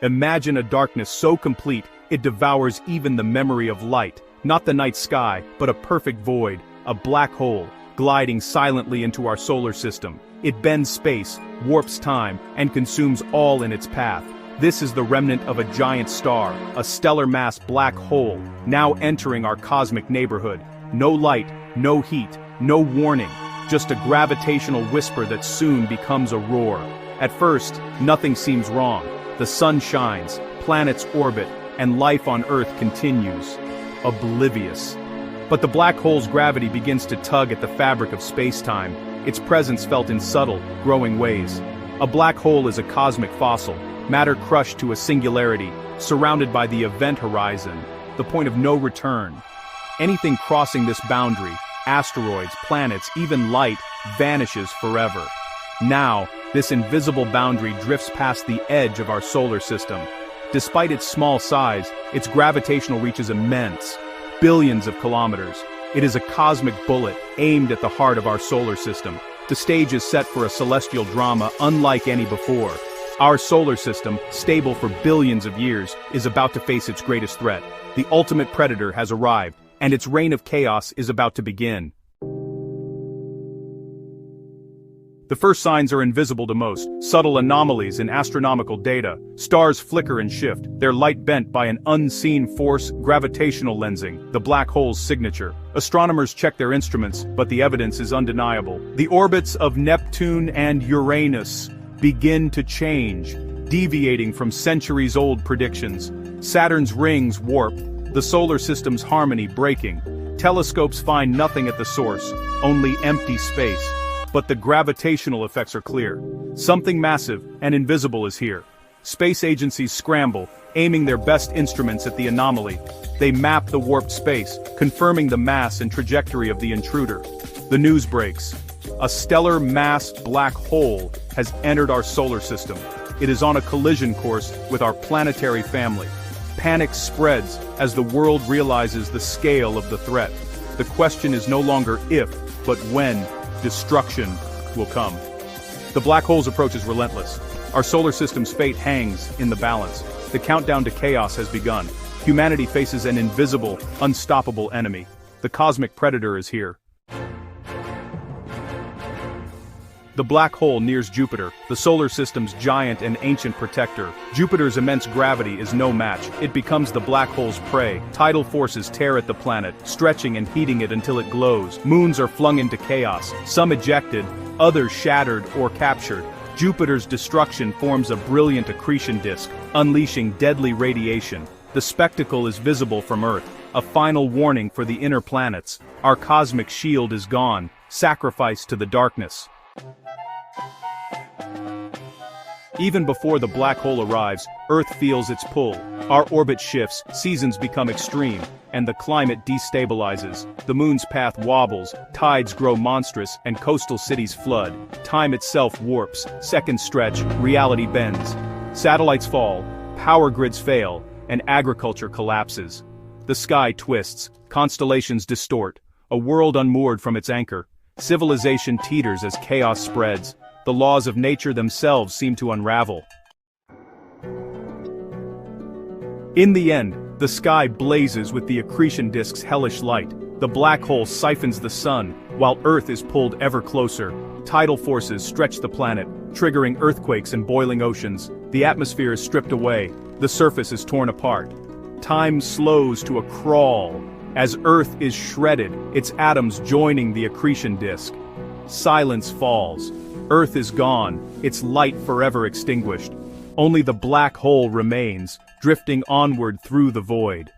Imagine a darkness so complete, it devours even the memory of light. Not the night sky, but a perfect void, a black hole, gliding silently into our solar system. It bends space, warps time, and consumes all in its path. This is the remnant of a giant star, a stellar mass black hole, now entering our cosmic neighborhood. No light, no heat, no warning, just a gravitational whisper that soon becomes a roar. At first, nothing seems wrong. The sun shines, planets orbit, and life on Earth continues, oblivious. But the black hole's gravity begins to tug at the fabric of space-time, its presence felt in subtle, growing ways. A black hole is a cosmic fossil, matter crushed to a singularity, surrounded by the event horizon, the point of no return. Anything crossing this boundary, asteroids, planets, even light, vanishes forever. Now, this invisible boundary drifts past the edge of our solar system. Despite its small size, its gravitational reach is immense, billions of kilometers. It is a cosmic bullet aimed at the heart of our solar system. The stage is set for a celestial drama unlike any before. Our solar system, stable for billions of years, is about to face its greatest threat. The ultimate predator has arrived, and its reign of chaos is about to begin. The first signs are invisible to most, subtle anomalies in astronomical data. Stars flicker and shift, their light bent by an unseen force, gravitational lensing, the black hole's signature. Astronomers check their instruments, but the evidence is undeniable. The orbits of Neptune and Uranus begin to change, deviating from centuries-old predictions. Saturn's rings warp, the solar system's harmony breaking. Telescopes find nothing at the source, only empty space. But the gravitational effects are clear. Something massive and invisible is here. Space agencies scramble, aiming their best instruments at the anomaly. They map the warped space, confirming the mass and trajectory of the intruder. The news breaks. A stellar mass black hole has entered our solar system. It is on a collision course with our planetary family. Panic spreads as the world realizes the scale of the threat. The question is no longer if, but when destruction will come. The black hole's approach is relentless. Our solar system's fate hangs in the balance. The countdown to chaos has begun. Humanity faces an invisible, unstoppable enemy. The cosmic predator is here. The black hole nears Jupiter, the solar system's giant and ancient protector. Jupiter's immense gravity is no match. It becomes the black hole's prey. Tidal forces tear at the planet, stretching and heating it until it glows. Moons are flung into chaos, some ejected, others shattered or captured. Jupiter's destruction forms a brilliant accretion disk, unleashing deadly radiation. The spectacle is visible from Earth, a final warning for the inner planets. Our cosmic shield is gone, sacrificed to the darkness. Even before the black hole arrives, Earth feels its pull. Our orbit shifts, seasons become extreme, and the climate destabilizes. The moon's path wobbles, tides grow monstrous, and coastal cities flood. Time itself warps, seconds stretch, reality bends. Satellites fall, power grids fail, and agriculture collapses. The sky twists, constellations distort, a world unmoored from its anchor. Civilization teeters as chaos spreads. The laws of nature themselves seem to unravel. In the end, the sky blazes with the accretion disk's hellish light. The black hole siphons the sun, while Earth is pulled ever closer. Tidal forces stretch the planet, triggering earthquakes and boiling oceans. The atmosphere is stripped away. The surface is torn apart. Time slows to a crawl, as Earth is shredded, its atoms joining the accretion disk. Silence falls. Earth is gone, its light forever extinguished. Only the black hole remains, drifting onward through the void.